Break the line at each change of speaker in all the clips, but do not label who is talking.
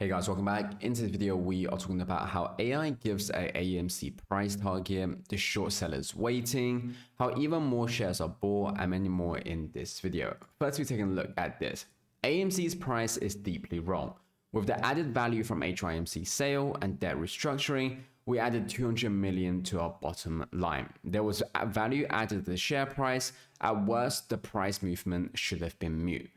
Hey guys, welcome back. In this video, we are talking about how AI gives a AMC price target, the short sellers waiting, how even more shares are bought, and many more in this video. First, we're taking a look at this. AMC's price is deeply wrong. With the added value from HYMC sale and debt restructuring, we added 200 million to our bottom line. There was value added to the share price. At worst, the price movement should have been mute.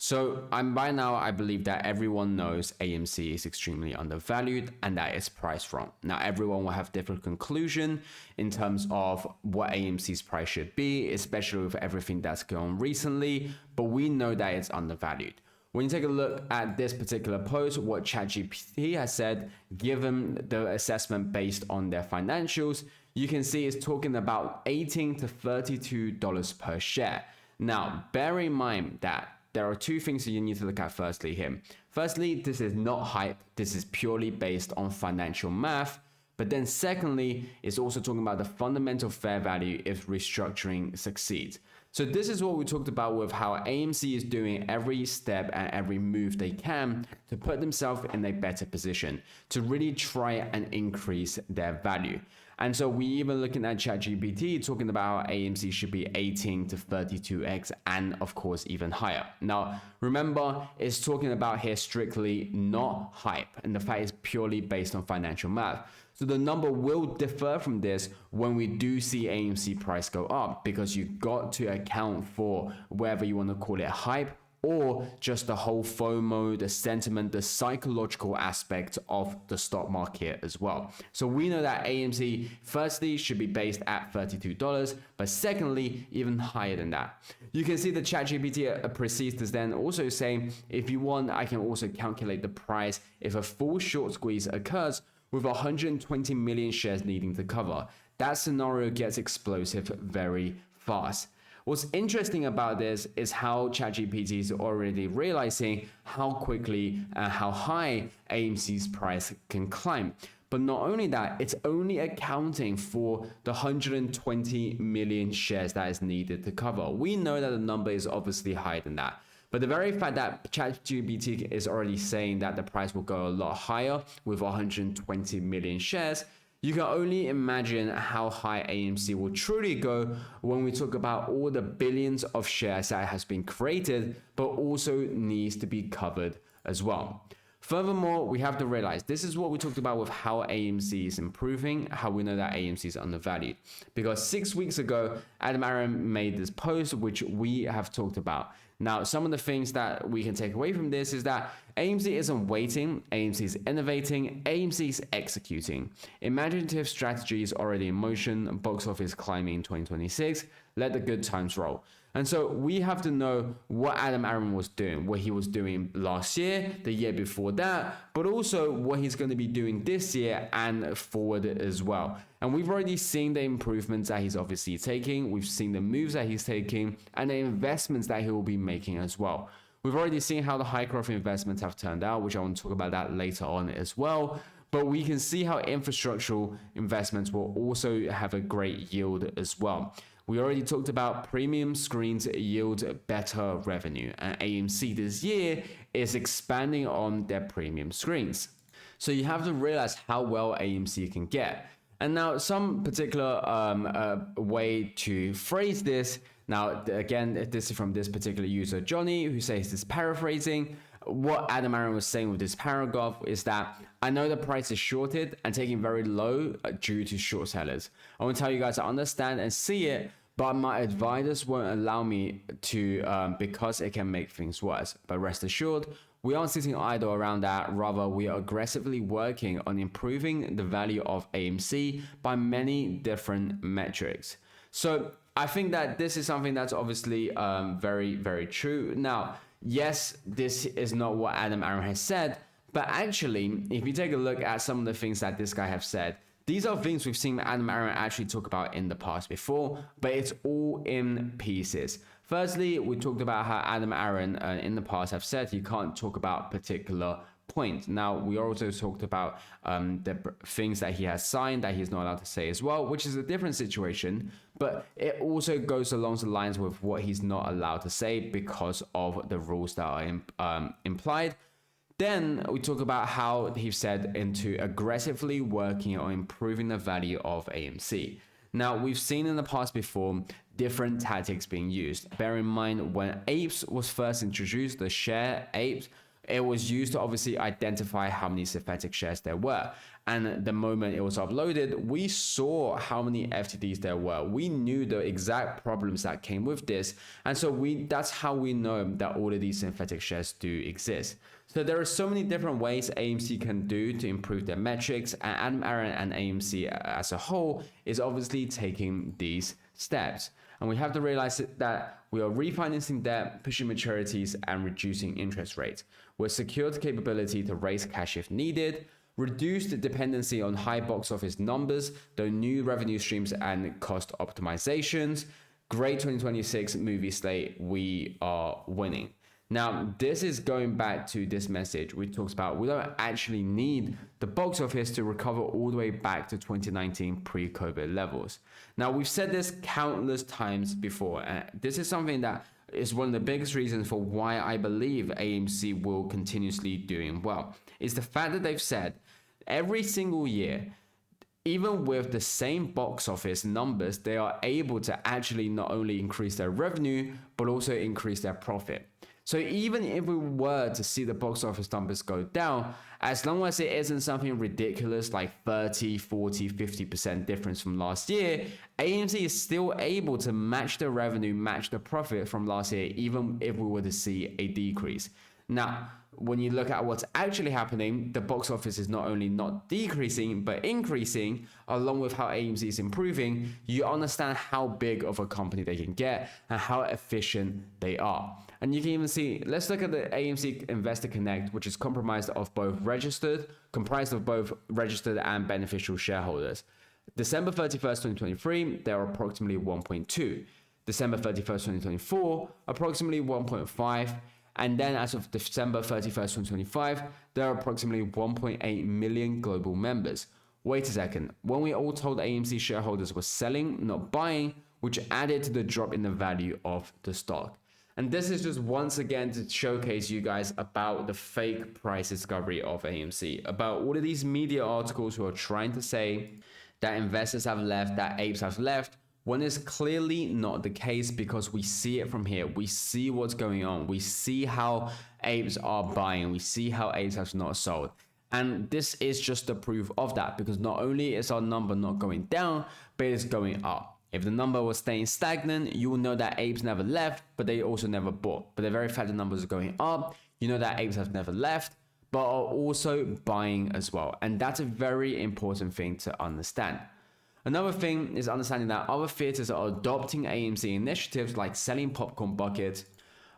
So by now, I believe that everyone knows AMC is extremely undervalued and that it's priced wrong. Now, everyone will have different conclusion in terms of what AMC's price should be, especially with everything that's going on recently, but we know that it's undervalued. When you take a look at this particular post, what ChatGPT has said, given the assessment based on their financials, you can see it's talking about $18 to $32 per share. Now, bear in mind that there are two things that you need to look at firstly here. Firstly, this is not hype. This is purely based on financial math. But then secondly, it's also talking about the fundamental fair value if restructuring succeeds. So this is what we talked about with how AMC is doing every step and every move they can to put themselves in a better position, to really try and increase their value. And so we even looking at ChatGPT talking about how AMC should be 18 to 32x and of course even higher. Now, remember, it's talking about here strictly not hype, and the fact is purely based on financial math. So the number will differ from this when we do see AMC price go up, because you've got to account for whether you want to call it hype or just the whole FOMO, the sentiment, the psychological aspect of the stock market as well. So we know that AMC firstly should be based at $32, but secondly, even higher than that. You can see the ChatGPT proceeds to then also say, if you want, I can also calculate the price if a full short squeeze occurs with 120 million shares needing to cover. That scenario gets explosive very fast. What's interesting about this is how ChatGPT is already realizing how quickly and how high AMC's price can climb. But not only that, it's only accounting for the 120 million shares that is needed to cover. We know that the number is obviously higher than that. But the very fact that ChatGPT is already saying that the price will go a lot higher with 120 million shares, you can only imagine how high AMC will truly go when we talk about all the billions of shares that has been created, but also needs to be covered as well. Furthermore, we have to realize this is what we talked about with how AMC is improving, how we know that AMC is undervalued. Because 6 weeks ago, Adam Aron made this post, which we have talked about. Now, some of the things that we can take away from this is that AMC isn't waiting, AMC is innovating, AMC is executing. Imaginative strategy is already in motion, box office climbing in 2026, let the good times roll. And so we have to know what Adam Aron was doing, what he was doing last year, the year before that, but also what he's going to be doing this year and forward as well. And we've already seen the improvements that he's obviously taking. We've seen the moves that he's taking and the investments that he will be making as well. We've already seen how the high growth investments have turned out, which I want to talk about that later on as well. But we can see how infrastructural investments will also have a great yield as well. We already talked about premium screens yield better revenue, and AMC this year is expanding on their premium screens. So you have to realize how well AMC can get. And now some particular way to phrase this. Now, again, this is from this particular user, Johnny, who says this paraphrasing. What Adam Aron was saying with this paragraph is that I know the price is shorted and taking very low due to short sellers. I want to tell you guys to understand and see it, but my advisors won't allow me to because it can make things worse. But rest assured, we aren't sitting idle around that. Rather, we are aggressively working on improving the value of AMC by many different metrics. So I think that this is something that's obviously very, very true. Now, yes, this is not what Adam Aron has said, but actually, if you take a look at some of the things that this guy have said, these are things we've seen Adam Aron actually talk about in the past before, but it's all in pieces. Firstly, we talked about how Adam Aron in the past have said he can't talk about particular points. Now, we also talked about the things that he has signed that he's not allowed to say as well, which is a different situation, but it also goes along the lines with what he's not allowed to say because of the rules that are implied. Then we talk about how he said into aggressively working on improving the value of AMC. Now, we've seen in the past before different tactics being used. Bear in mind, when apes was first introduced, the share apes, it was used to obviously identify how many synthetic shares there were. And the moment it was uploaded, we saw how many FTDs there were. We knew the exact problems that came with this. And so that's how we know that all of these synthetic shares do exist. So there are so many different ways AMC can do to improve their metrics, and Adam Aron and AMC as a whole is obviously taking these steps. And we have to realize that we are refinancing debt, pushing maturities, and reducing interest rates. We're secured capability to raise cash if needed, reduce the dependency on high box office numbers, though new revenue streams and cost optimizations. Great 2026 movie slate, we are winning. Now, this is going back to this message we talked about. We don't actually need the box office to recover all the way back to 2019 pre-COVID levels. Now, we've said this countless times before, and this is something that is one of the biggest reasons for why I believe AMC will continuously doing well. Is the fact that they've said every single year, even with the same box office numbers, they are able to actually not only increase their revenue, but also increase their profit. So even if we were to see the box office numbers go down, as long as it isn't something ridiculous like 30, 40, 50% difference from last year, AMC is still able to match the revenue, match the profit from last year, even if we were to see a decrease. Now, when you look at what's actually happening, the box office is not only not decreasing, but increasing, along with how AMC is improving. You understand how big of a company they can get and how efficient they are. And you can even see, let's look at the AMC Investor Connect, which is comprised of both registered and beneficial shareholders. December 31st, 2023, there are approximately 1.2. December 31st, 2024, approximately 1.5. And then as of December 31st, 2025, there are approximately 1.8 million global members. Wait a second, when we all told AMC shareholders were selling, not buying, which added to the drop in the value of the stock. And this is just once again to showcase you guys about the fake price discovery of AMC, about all of these media articles who are trying to say that investors have left, that apes have left, when it's clearly not the case, because we see it from here. We see what's going on. We see how apes are buying. We see how apes have not sold. And this is just the proof of that, because not only is our number not going down, but it's going up. If the number was staying stagnant, you will know that apes never left, but they also never bought. But the very fact the numbers are going up, you know that apes have never left, but are also buying as well. And that's a very important thing to understand. Another thing is understanding that other theaters are adopting AMC initiatives like selling popcorn buckets,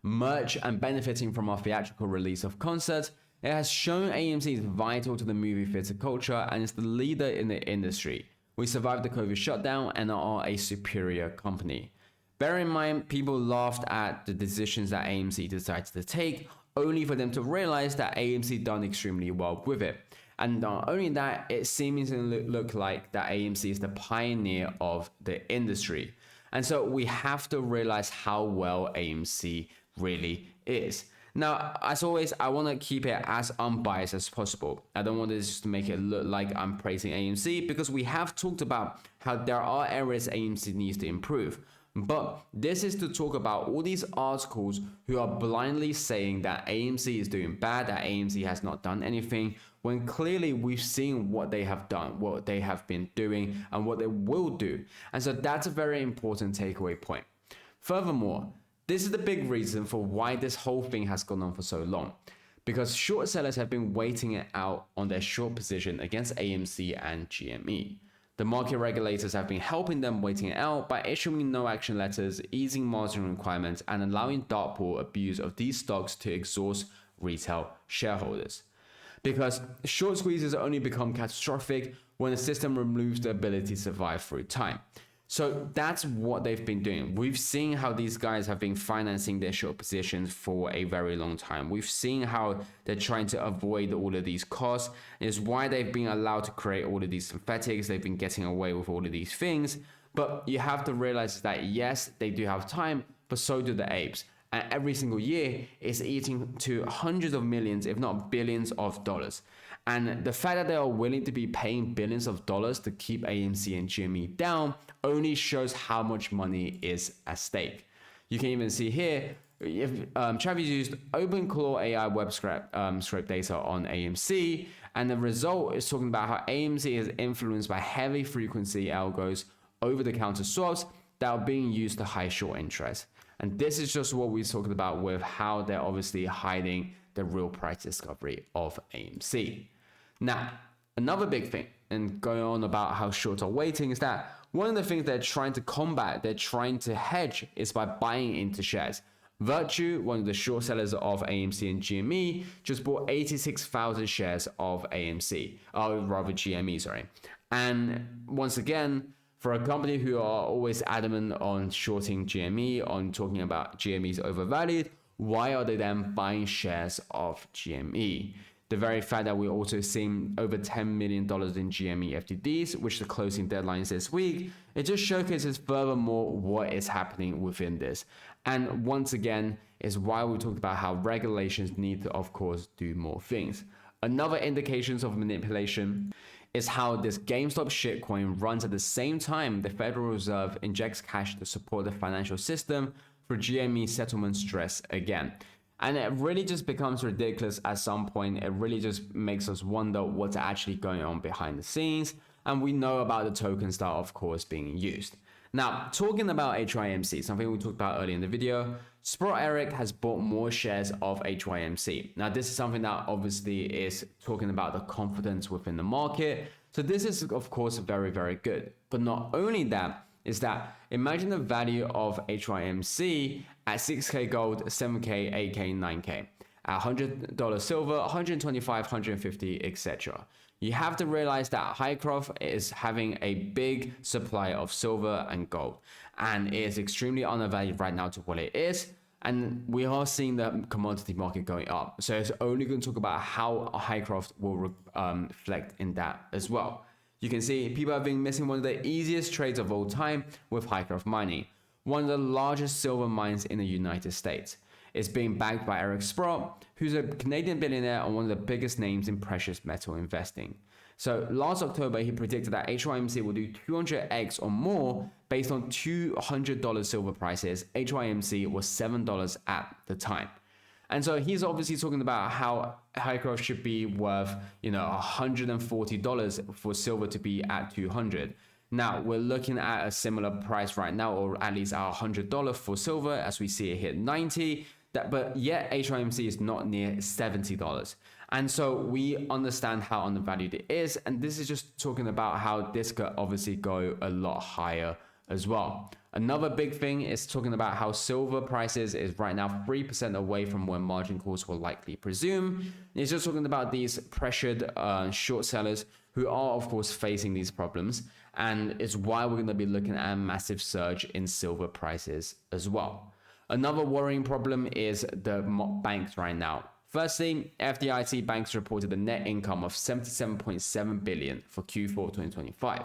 merch, and benefiting from our theatrical release of concerts. It has shown AMC is vital to the movie theater culture and is the leader in the industry. We survived the COVID shutdown and are a superior company. Bear in mind, people laughed at the decisions that AMC decided to take, only for them to realize that AMC done extremely well with it. And not only that, it seems to look like that AMC is the pioneer of the industry. And so we have to realize how well AMC really is. Now, as always, I want to keep it as unbiased as possible. I don't want this to make it look like I'm praising AMC, because we have talked about how there are areas AMC needs to improve. But this is to talk about all these articles who are blindly saying that AMC is doing bad, that AMC has not done anything, when clearly we've seen what they have done, what they have been doing, and what they will do. And so that's a very important takeaway point. Furthermore, this is the big reason for why this whole thing has gone on for so long, because short sellers have been waiting it out on their short position against AMC and GME. The market regulators have been helping them waiting it out by issuing no action letters, easing margin requirements, and allowing dark pool abuse of these stocks to exhaust retail shareholders. Because short squeezes only become catastrophic when the system removes the ability to survive through time. So that's what they've been doing. We've seen how these guys have been financing their short positions for a very long time. We've seen how they're trying to avoid all of these costs. It's why they've been allowed to create all of these synthetics. They've been getting away with all of these things. But you have to realize that yes, they do have time, but so do the apes. And every single year, it's eating to hundreds of millions, if not billions of dollars. And the fact that they are willing to be paying billions of dollars to keep AMC and GME down only shows how much money is at stake. You can even see here, if Travis used OpenClaw AI web script data on AMC, and the result is talking about how AMC is influenced by heavy frequency algos over-the-counter swaps that are being used to hide short interest. And this is just what we're talking about with how they're obviously hiding the real price discovery of AMC. Now, another big thing, and going on about how shorts are waiting, is that one of the things they're trying to combat, they're trying to hedge, is by buying into shares. Virtue, one of the short sellers of AMC and GME, just bought 86,000 shares of AMC, or rather GME, sorry. And once again, for a company who are always adamant on shorting GME, on talking about GME's overvalued, why are they then buying shares of GME? The very fact that we're also seeing over $10 million in GME FTDs, which the closing deadline is this week, it just showcases furthermore what is happening within this. And once again, is why we talked about how regulations need to, of course, do more things. Another indications of manipulation is how this GameStop shitcoin runs at the same time the Federal Reserve injects cash to support the financial system for GME settlement stress again. And it really just becomes ridiculous at some point. It really just makes us wonder what's actually going on behind the scenes. And we know about the tokens that are, of course, being used. Now, talking about HYMC, something we talked about earlier in the video, Sprott Eric has bought more shares of HYMC. Now, this is something that obviously is talking about the confidence within the market. So this is, of course, very, very good. But not only that, is that imagine the value of HYMC at 6K gold, 7K, 8K, 9K, at $100 silver, 125, 150, etc. You have to realize that Hycroft is having a big supply of silver and gold, and it is extremely undervalued right now to what it is. And we are seeing the commodity market going up. So it's only going to talk about how Hycroft will reflect in that as well. You can see people have been missing one of the easiest trades of all time with Hycroft mining, one of the largest silver mines in the United States. It's being backed by Eric Sprott, who's a Canadian billionaire and one of the biggest names in precious metal investing. So last October, he predicted that HYMC will do 200x or more based on $200 silver prices. HYMC was $7 at the time. And so he's obviously talking about how Hycroft should be worth, $140 for silver to be at 200. Now, we're looking at a similar price right now, or at least our $100 for silver as we see it hit 90. But yet HYMC is not near $70. And so we understand how undervalued it is. And this is just talking about how this could obviously go a lot higher as well. Another big thing is talking about how silver prices is right now 3% away from where margin calls will likely presume. It's just talking about these pressured short sellers who are, of course, facing these problems. And it's why we're going to be looking at a massive surge in silver prices as well. Another worrying problem is the banks right now. Firstly, FDIC banks reported a net income of $77.7 billion for Q4 2025.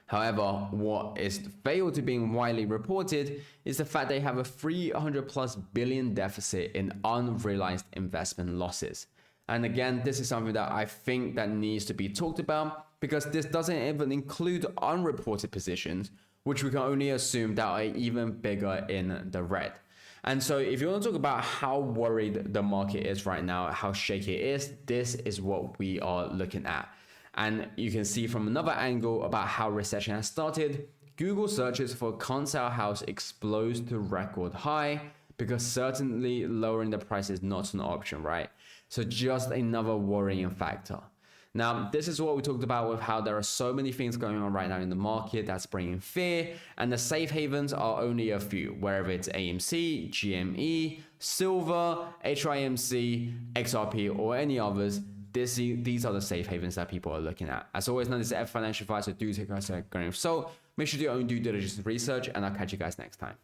However, what is failed to being widely reported is the fact they have a $300+ billion deficit in unrealized investment losses. And again, this is something that I think that needs to be talked about, because this doesn't even include unreported positions, which we can only assume that are even bigger in the red. And so if you want to talk about how worried the market is right now, how shaky it is, this is what we are looking at. And you can see from another angle about how recession has started. Google searches for can't sell house explodes to record high, because certainly lowering the price is not an option, right? So just another worrying factor. Now, this is what we talked about with how there are so many things going on right now in the market that's bringing fear, and the safe havens are only a few, wherever it's AMC, GME, silver, HYMC, XRP, or any others. These are the safe havens that people are looking at. As always, none of this is financial advice, so do take us a grain of salt. Make sure to do your own due diligence research, and I'll catch you guys next time.